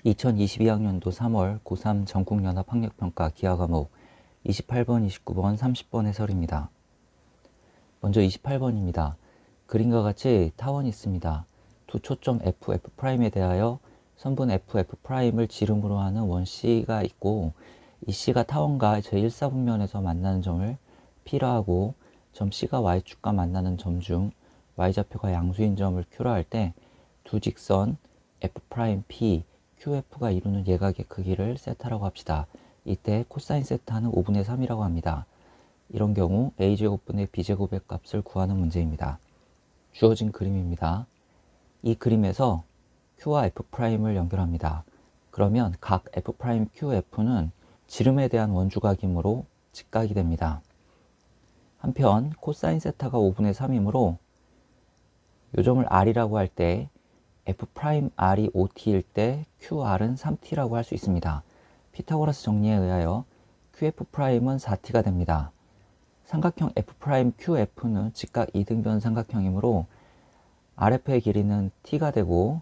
2022학년도 3월 고3 전국연합학력평가 기하과목 28번, 29번, 30번 해설입니다. 먼저 28번입니다. 그림과 같이 타원이 있습니다. 두 초점 F, F'에 대하여 선분 F, F'을 지름으로 하는 원 C가 있고, 이 C가 타원과 제1사분면에서 만나는 점을 P라 하고, 점 C가 Y축과 만나는 점 중 Y좌표가 양수인 점을 Q라 할 때 두 직선 F'P, QF가 이루는 예각의 크기를 세타라고 합시다. 이때 코사인 세타는 5분의 3이라고 합니다. 이런 경우 A제곱분의 B제곱의 값을 구하는 문제입니다. 주어진 그림입니다. 이 그림에서 Q와 F'을 연결합니다. 그러면 각 F'QF는 지름에 대한 원주각이므로 직각이 됩니다. 한편 코사인 세타가 5분의 3이므로 이 점을 R이라고 할 때 F'R이 5t일 때 QR은 3t라고 할 수 있습니다. 피타고라스 정리에 의하여 QF'은 4t가 됩니다. 삼각형 F'QF는 직각 이등변 삼각형이므로 RF의 길이는 t가 되고,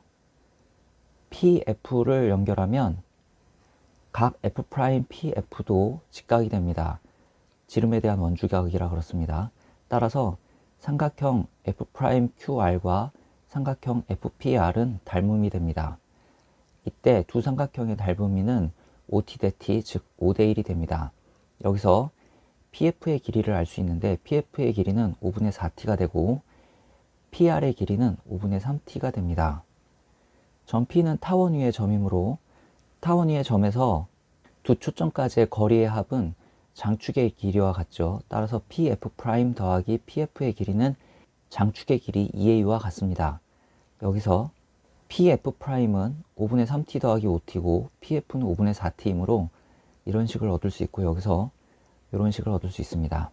PF를 연결하면 각 F'PF도 직각이 됩니다. 지름에 대한 원주각이라 그렇습니다. 따라서 삼각형 F'QR과 삼각형 FPR은 닮음이 됩니다. 이때 두 삼각형의 닮음이는 5t 대 t, 즉 5대 1이 됩니다. 여기서 PF의 길이를 알 수 있는데, PF의 길이는 5분의 4t가 되고 PR의 길이는 5분의 3t가 됩니다. 점 P는 타원 위의 점이므로 타원 위의 점에서 두 초점까지의 거리의 합은 장축의 길이와 같죠. 따라서 PF' 더하기 PF의 길이는 장축의 길이 2A와 같습니다. 여기서 PF'은 5분의 3t 더하기 5t고 PF는 5분의 4t이므로 이런 식을 얻을 수 있고, 여기서 이런 식을 얻을 수 있습니다.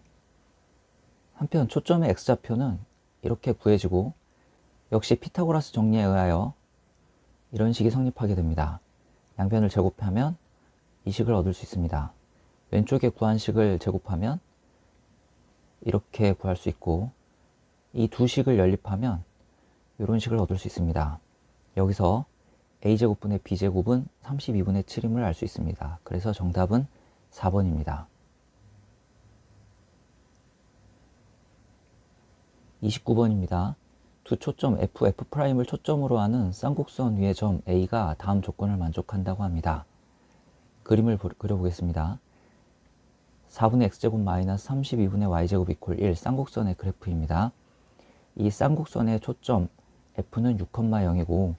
한편 초점의 X좌표는 이렇게 구해지고, 역시 피타고라스 정리에 의하여 이런 식이 성립하게 됩니다. 양변을 제곱하면 이 식을 얻을 수 있습니다. 왼쪽에 구한 식을 제곱하면 이렇게 구할 수 있고, 이 두 식을 연립하면 이런 식을 얻을 수 있습니다. 여기서 A제곱분의 B제곱은 32분의 7임을 알 수 있습니다. 그래서 정답은 4번입니다. 29번입니다. 두 초점 F, F'을 초점으로 하는 쌍곡선 위의 점 A가 다음 조건을 만족한다고 합니다. 그림을 그려보겠습니다. 4분의 X제곱 마이너스 32분의 Y제곱 이퀄 1 쌍곡선의 그래프입니다. 이 쌍곡선의 초점 F는 6,0이고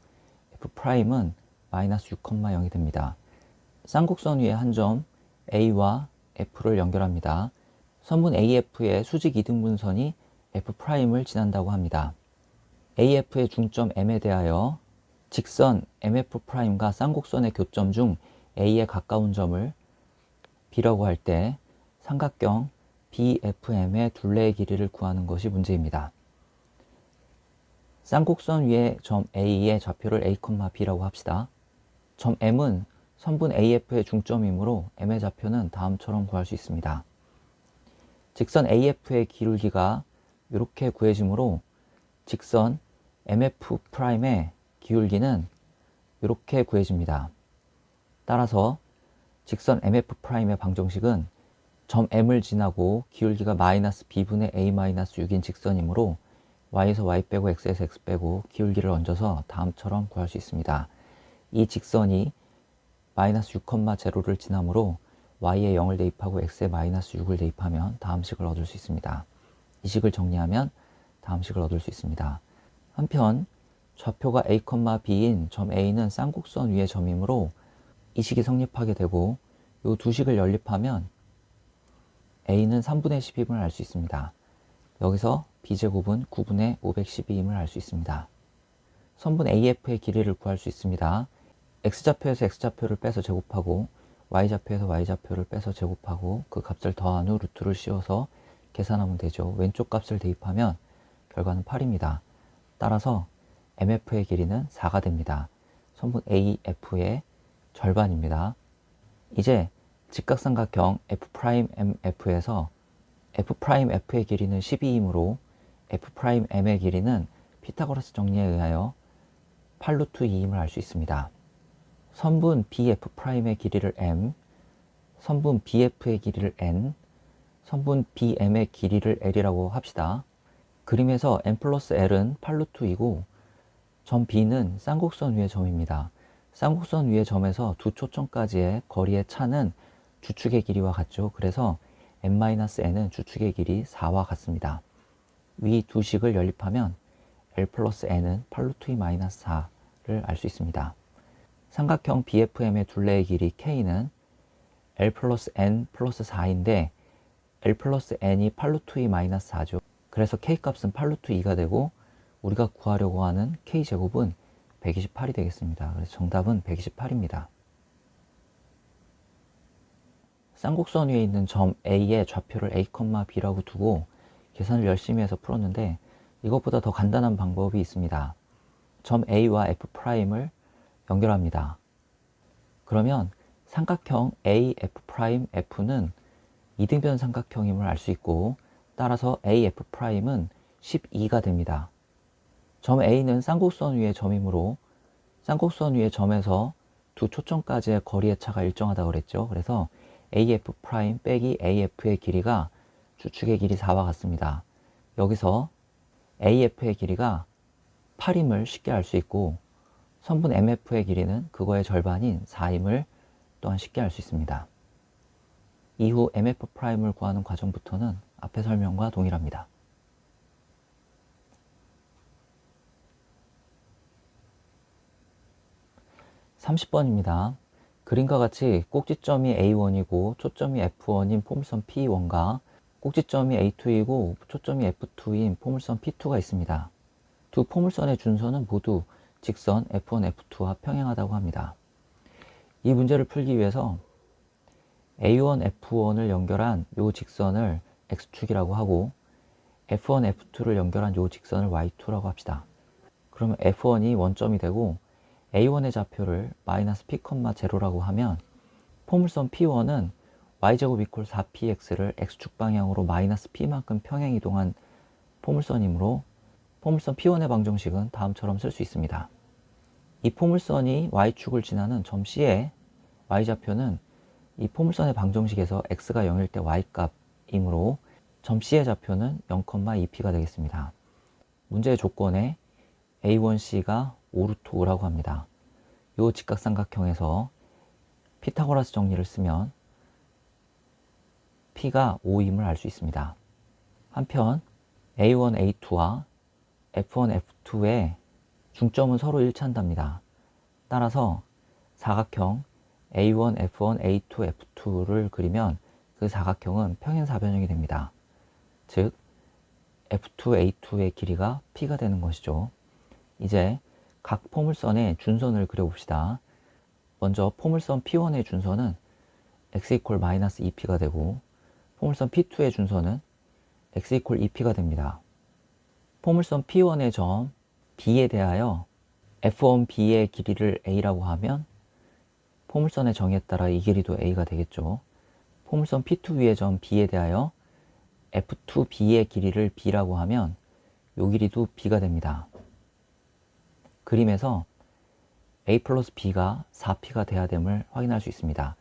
F'은 마이너스 6,0이 됩니다. 쌍곡선 위의 한 점 A와 F를 연결합니다. 선분 AF의 수직 이등분선이 F'을 지난다고 합니다. AF의 중점 M에 대하여 직선 MF'과 쌍곡선의 교점 중 A에 가까운 점을 B라고 할 때 삼각형 BFM의 둘레의 길이를 구하는 것이 문제입니다. 쌍곡선 위의 점 A의 좌표를 A, B라고 합시다. 점 M은 선분 AF의 중점이므로 M의 좌표는 다음처럼 구할 수 있습니다. 직선 AF의 기울기가 이렇게 구해지므로 직선 MF'의 기울기는 이렇게 구해집니다. 따라서 직선 MF'의 방정식은 점 M을 지나고 기울기가 마이너스 B분의 A-6인 직선이므로 Y에서 Y 빼고 X에서 X 빼고 기울기를 얹어서 다음처럼 구할 수 있습니다. 이 직선이 마이너스 6,0를 지나므로 Y에 0을 대입하고 X에 마이너스 6을 대입하면 다음 식을 얻을 수 있습니다. 이 식을 정리하면 다음 식을 얻을 수 있습니다. 한편 좌표가 A, B인 점 A는 쌍곡선 위의 점이므로 이 식이 성립하게 되고, 이 두 식을 연립하면 A는 3분의 12임을 알 수 있습니다. 여기서 B제곱은 9분의 512임을 알 수 있습니다. 선분 AF의 길이를 구할 수 있습니다. X좌표에서 X좌표를 빼서 제곱하고 Y좌표에서 Y좌표를 빼서 제곱하고 그 값을 더한 후 루트를 씌워서 계산하면 되죠. 왼쪽 값을 대입하면 결과는 8입니다. 따라서 MF의 길이는 4가 됩니다. 선분 AF의 절반입니다. 이제 직각삼각형 F'MF에서 F'F의 길이는 12이므로 F'M의 길이는 피타고라스 정리에 의하여 8루트 2임을 알 수 있습니다. 선분 BF'의 길이를 m, 선분 BF의 길이를 n, 선분 BM의 길이를 L이라고 합시다. 그림에서 n 플러스 L은 8루트이고 점 B는 쌍곡선 위의 점입니다. 쌍곡선 위의 점에서 두 초점까지의 거리의 차는 주축의 길이와 같죠. 그래서 n-n은 주축의 길이 4와 같습니다. 위 두 식을 연립하면 L 플러스 n은 8루트 2 마이너스 4를 알 수 있습니다. 삼각형 BFM의 둘레의 길이 K는 L 플러스 n 플러스 4인데 L 플러스 n이 8루트 2 마이너스 4죠. 그래서 K 값은 8루트 2가 되고 우리가 구하려고 하는 K제곱은 128이 되겠습니다. 그래서 정답은 128입니다. 쌍곡선 위에 있는 점 A의 좌표를 A, B라고 두고 계산을 열심히 해서 풀었는데 이것보다 더 간단한 방법이 있습니다. 점 A와 F'을 연결합니다. 그러면 삼각형 A, F'F는 이등변 삼각형임을 알 수 있고 따라서 AF'은 12가 됩니다. 점 A는 쌍곡선 위의 점이므로 쌍곡선 위의 점에서 두 초점까지의 거리의 차가 일정하다고 그랬죠. 그래서 AF' 빼기 AF의 길이가 주축의 길이 4와 같습니다. 여기서 AF의 길이가 8임을 쉽게 알 수 있고 선분 MF의 길이는 그거의 절반인 4임을 또한 쉽게 알 수 있습니다. 이후 MF'을 구하는 과정부터는 앞의 설명과 동일합니다. 30번입니다. 그림과 같이 꼭지점이 A1이고 초점이 F1인 포물선 P1과 꼭지점이 A2이고 초점이 F2인 포물선 P2가 있습니다. 두 포물선의 준선은 모두 직선 F1, F2와 평행하다고 합니다. 이 문제를 풀기 위해서 A1, F1을 연결한 이 직선을 X축이라고 하고 F1, F2를 연결한 이 직선을 Y2라고 합시다. 그러면 F1이 원점이 되고 A1의 좌표를 마이너스 P, 0라고 하면 포물선 P1은 Y제곱 이퀄 4PX를 X축 방향으로 마이너스 P만큼 평행 이동한 포물선이므로 포물선 P1의 방정식은 다음처럼 쓸 수 있습니다. 이 포물선이 Y축을 지나는 점 C의 Y좌표는 이 포물선의 방정식에서 X가 0일 때 Y값이므로 점 C의 좌표는 0,2P가 되겠습니다. 문제의 조건에 A1C가 5루트 5라고 합니다. 이 직각삼각형에서 피타고라스 정리를 쓰면 P가 5임을 알 수 있습니다. 한편 A1, A2와 F1, F2의 중점은 서로 일치한답니다. 따라서 사각형 A1, F1, A2, F2를 그리면 그 사각형은 평행사변형이 됩니다. 즉 F2, A2의 길이가 P가 되는 것이죠. 이제 각 포물선의 준선을 그려봅시다. 먼저 포물선 P1의 준선은 x 이퀄 마이너스 2p가 되고 포물선 P2의 준선은 x 이퀄 2p가 됩니다. 포물선 P1의 점 B에 대하여 F1B의 길이를 A라고 하면 포물선의 정의에 따라 이 길이도 A가 되겠죠. 포물선 P2 위의 점 B에 대하여 F2B의 길이를 B라고 하면 이 길이도 B가 됩니다. 그림에서 A 플러스 B가 4P가 돼야 됨을 확인할 수 있습니다.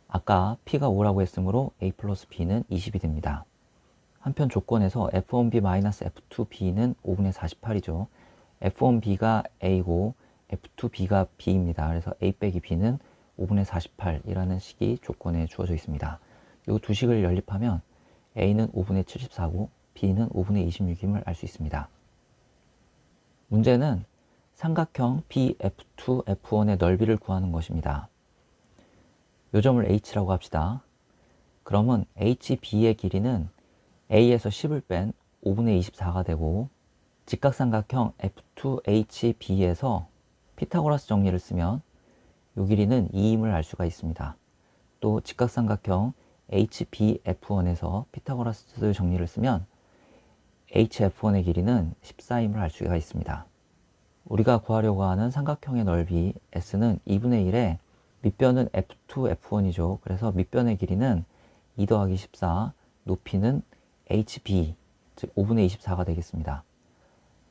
아까 P가 5라고 했으므로 A 플러스 B는 20이 됩니다. 한편 조건에서 F1B-F2B는 5분의 48이죠. F1B가 A고 F2B가 B입니다. 그래서 A 빼기 B는 5분의 48이라는 식이 조건에 주어져 있습니다. 이 두 식을 연립하면 A는 5분의 74고 B는 5분의 26임을 알 수 있습니다. 문제는 삼각형 BF2, F1의 넓이를 구하는 것입니다. 이 점을 H라고 합시다. 그러면 HB의 길이는 A에서 10을 뺀 5분의 24가 되고 직각삼각형 F2HB에서 피타고라스 정리를 쓰면 이 길이는 2임을 알 수가 있습니다. 또 직각삼각형 HBF1에서 피타고라스 정리를 쓰면 HF1의 길이는 14임을 알 수가 있습니다. 우리가 구하려고 하는 삼각형의 넓이 S는 2분의 1에 밑변은 F2, F1이죠. 그래서 밑변의 길이는 2 더하기 14, 높이는 HB, 즉 5분의 24가 되겠습니다.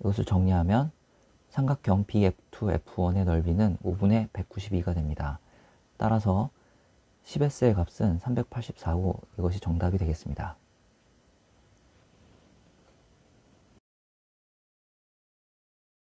이것을 정리하면 삼각형 BF2, F1의 넓이는 5분의 192가 됩니다. 따라서 10S의 값은 384고 이것이 정답이 되겠습니다.